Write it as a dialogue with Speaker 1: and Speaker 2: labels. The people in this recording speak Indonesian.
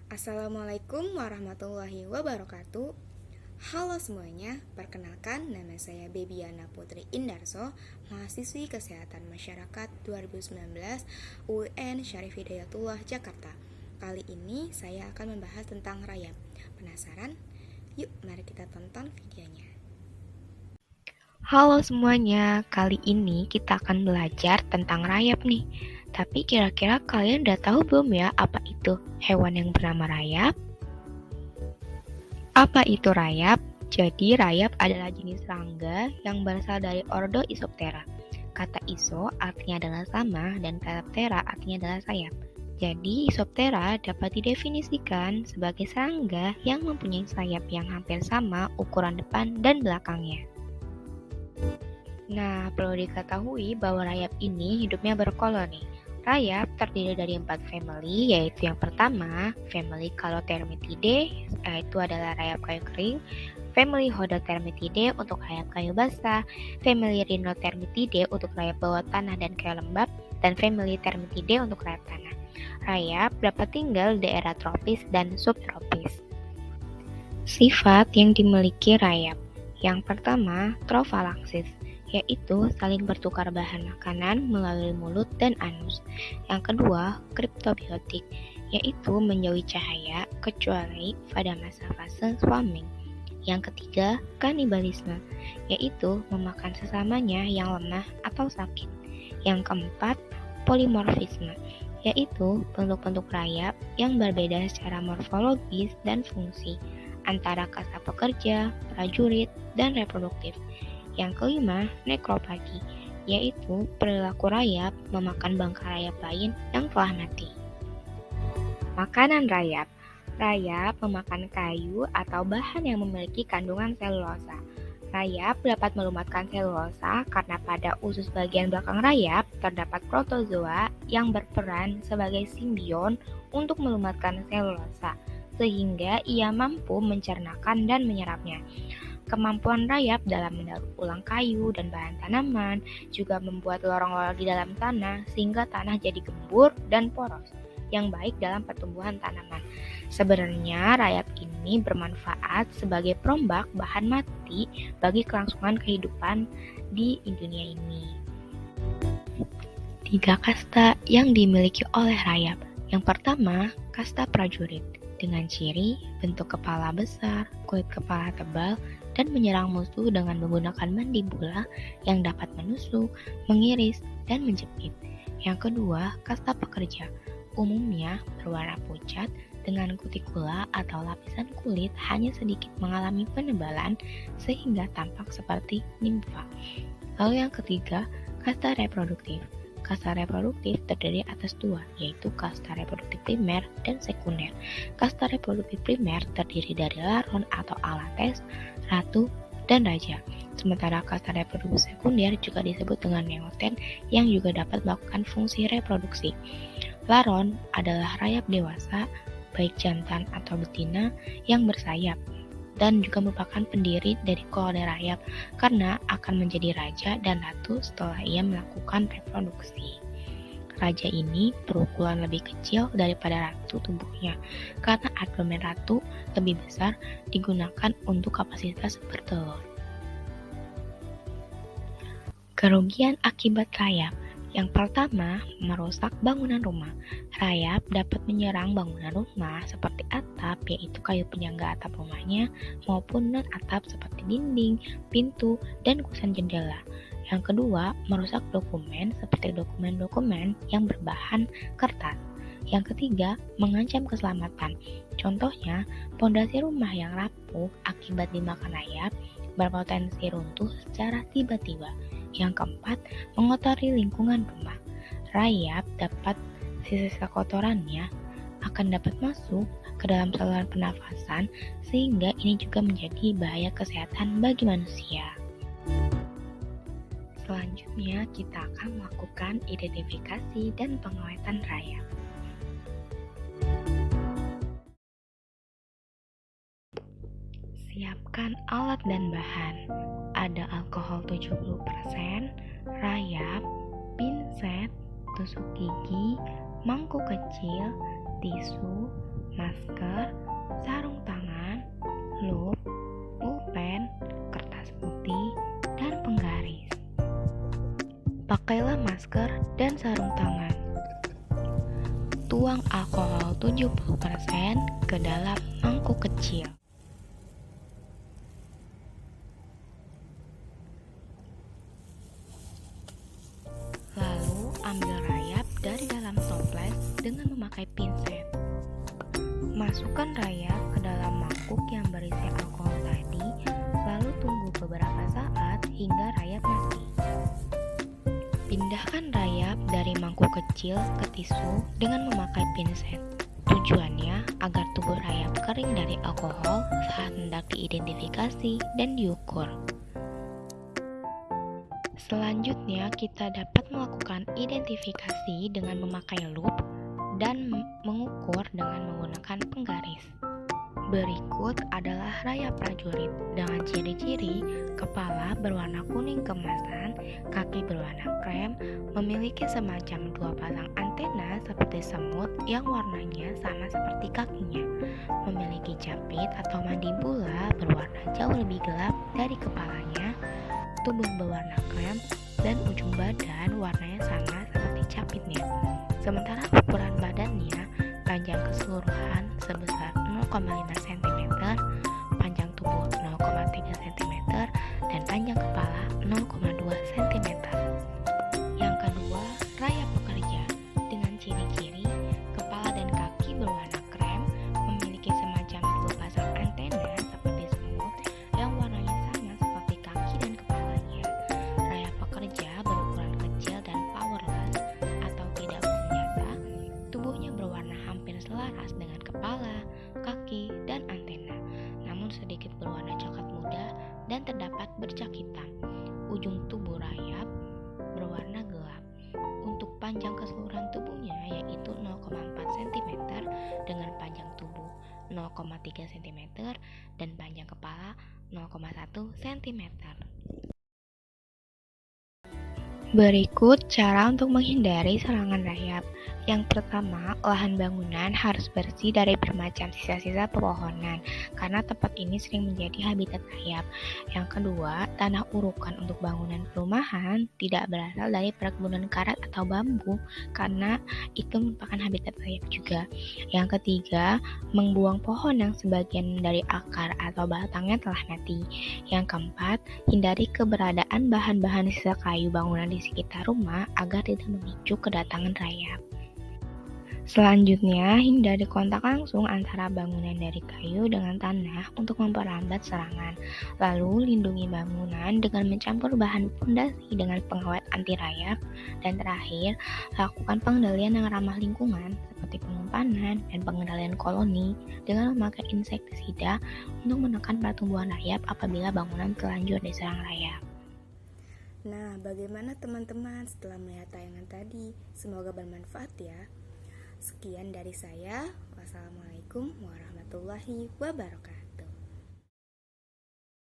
Speaker 1: Assalamualaikum warahmatullahi wabarakatuh. Halo semuanya, perkenalkan nama saya Bebiana Putri Indarso, mahasiswi Kesehatan Masyarakat 2019 UIN Syarif Hidayatullah Jakarta. Kali ini saya akan membahas tentang rayap. Penasaran? Yuk mari kita tonton videonya.
Speaker 2: Halo semuanya, kali ini kita akan belajar tentang rayap nih. Tapi kira-kira kalian udah tahu belum ya apa itu hewan yang bernama rayap? Apa itu rayap? Jadi rayap adalah jenis serangga yang berasal dari ordo Isoptera. Kata iso artinya adalah sama dan kata ptera artinya adalah sayap. Jadi Isoptera dapat didefinisikan sebagai serangga yang mempunyai sayap yang hampir sama ukuran depan dan belakangnya. Nah, perlu diketahui bahwa rayap ini hidupnya berkoloni. Rayap terdiri dari 4 family, yaitu yang pertama, family Calotermitidae, yaitu adalah rayap kayu kering, family Hodotermitidae untuk rayap kayu basah, family Rhinotermitidae untuk rayap bawah tanah dan kayu lembab, dan family Termitidae untuk rayap tanah. Rayap dapat tinggal di daerah tropis dan subtropis. Sifat yang dimiliki rayap. Yang pertama, trofalaksis, yaitu saling bertukar bahan makanan melalui mulut dan anus. Yang kedua, kriptobiotik, yaitu menjauhi cahaya kecuali pada masa fase swarming. Yang ketiga, kanibalisme, yaitu memakan sesamanya yang lemah atau sakit. Yang keempat, polimorfisme, yaitu bentuk-bentuk rayap yang berbeda secara morfologis dan fungsi antara kasta pekerja, prajurit, dan reproduktif. Yang kelima, nekropagi, yaitu perilaku rayap memakan bangkai rayap lain yang telah mati. Makanan rayap. Rayap memakan kayu atau bahan yang memiliki kandungan selulosa. Rayap dapat melumatkan selulosa karena pada usus bagian belakang rayap terdapat protozoa yang berperan sebagai simbion untuk melumatkan selulosa, sehingga ia mampu mencernakan dan menyerapnya. Kemampuan rayap dalam mendaur ulang kayu dan bahan tanaman juga membuat lorong-lorong di dalam tanah sehingga tanah jadi gembur dan poros yang baik dalam pertumbuhan tanaman. Sebenarnya rayap ini bermanfaat sebagai perombak bahan mati bagi kelangsungan kehidupan di dunia ini. 3 kasta yang dimiliki oleh rayap. Yang pertama, kasta prajurit dengan ciri bentuk kepala besar, kulit kepala tebal, dan menyerang musuh dengan menggunakan mandibula yang dapat menusuk, mengiris, dan menjepit. Yang kedua, kasta pekerja, umumnya berwarna pucat dengan kutikula atau lapisan kulit hanya sedikit mengalami penebalan sehingga tampak seperti nimfa. Lalu yang ketiga, kasta reproduktif. Kasta reproduktif terdiri atas 2, yaitu kasta reproduktif primer dan sekunder. Kasta reproduktif primer terdiri dari laron atau alates, ratu, dan raja. Sementara kasta reproduktif sekunder juga disebut dengan neoten yang juga dapat melakukan fungsi reproduksi. Laron adalah rayap dewasa, baik jantan atau betina, yang bersayap dan juga merupakan pendiri dari koloni rayap karena akan menjadi raja dan ratu setelah ia melakukan reproduksi. Raja ini berukuran lebih kecil daripada ratu tubuhnya karena abdomen ratu lebih besar digunakan untuk kapasitas bertelur. Kerugian akibat rayap. Yang pertama, merusak bangunan rumah. Rayap dapat menyerang bangunan rumah seperti atap, yaitu kayu penyangga atap rumahnya, maupun non-atap seperti dinding, pintu, dan kusen jendela. Yang kedua, merusak dokumen seperti dokumen-dokumen yang berbahan kertas. Yang ketiga, mengancam keselamatan. Contohnya, pondasi rumah yang rapuh akibat dimakan rayap berpotensi runtuh secara tiba-tiba. Yang keempat, mengotori lingkungan rumah. Rayap dapat sisa kotorannya akan dapat masuk ke dalam saluran pernafasan sehingga ini juga menjadi bahaya kesehatan bagi manusia. Selanjutnya, kita akan melakukan identifikasi dan pengawetan rayap. Siapkan alat dan bahan. Ada alkohol 70%, rayap, pinset, tusuk gigi, mangkuk kecil, tisu, masker, masker, sarung tangan, loop, pulpen, kertas putih, dan penggaris. Pakailah masker dan sarung tangan. Tuang alkohol 70% ke dalam mangkuk kecil. Lalu ambil rayap dari dalam toples dengan memakai pinset. Masukkan rayap ke dalam mangkuk yang berisi alkohol tadi, lalu tunggu beberapa saat hingga rayap mati. Pindahkan rayap dari mangkuk kecil ke tisu dengan memakai pinset. Tujuannya agar tubuh rayap kering dari alkohol saat hendak diidentifikasi dan diukur. Selanjutnya, kita dapat melakukan identifikasi dengan memakai loop dan mengukur dengan menggunakan penggaris. Berikut adalah rayap prajurit dengan ciri-ciri: kepala berwarna kuning keemasan, kaki berwarna krem, memiliki semacam dua pasang antena seperti semut yang warnanya sama seperti kakinya, memiliki capit atau mandibula berwarna jauh lebih gelap dari kepalanya, tubuh berwarna krem, dan ujung badan warnanya sama seperti capitnya. Sementara ukuran badannya, panjang keseluruhan sebesar 0,5 cm, panjang tubuh 0,3 cm, dan panjang kepala 0,2 cm. Yang kedua, rayap pekerja dengan ciri-ciri: kepala dan kaki berwarna krem, memiliki semacam dua pasang antena seperti semut yang warnanya sama seperti kaki dan kepalanya. Rayap pekerja berukuran kecil dan powerless atau tidak bersenjata. Tubuhnya berwarna hampir selaras dengan kepala, kaki, dan antena, namun sedikit berwarna coklat muda dan terdapat bercak hitam. Ujung tubuh rayap berwarna gelap. Untuk panjang keseluruhan tubuhnya yaitu 0,4 cm dengan panjang tubuh 0,3 cm dan panjang kepala 0,1 cm. Berikut cara untuk menghindari serangan rayap. Yang pertama, lahan bangunan harus bersih dari bermacam sisa-sisa pepohonan, karena tempat ini sering menjadi habitat rayap. Yang kedua, tanah urukan untuk bangunan perumahan tidak berasal dari perkebunan karet atau bambu, karena itu merupakan habitat rayap juga. Yang ketiga, membuang pohon yang sebagian dari akar atau batangnya telah mati. Yang keempat, hindari keberadaan bahan-bahan sisa kayu bangunan di sekitar rumah agar tidak memicu kedatangan rayap. Selanjutnya, hindari kontak langsung antara bangunan dari kayu dengan tanah untuk memperlambat serangan. Lalu, lindungi bangunan dengan mencampur bahan pondasi dengan pengawet anti rayap. Dan terakhir, lakukan pengendalian yang ramah lingkungan seperti penyimpanan dan pengendalian koloni dengan memakai insektisida untuk menekan pertumbuhan rayap apabila bangunan terlanjur diserang rayap.
Speaker 1: Nah, bagaimana teman-teman setelah melihat tayangan tadi? Semoga bermanfaat ya. Sekian dari saya. Wassalamualaikum warahmatullahi wabarakatuh.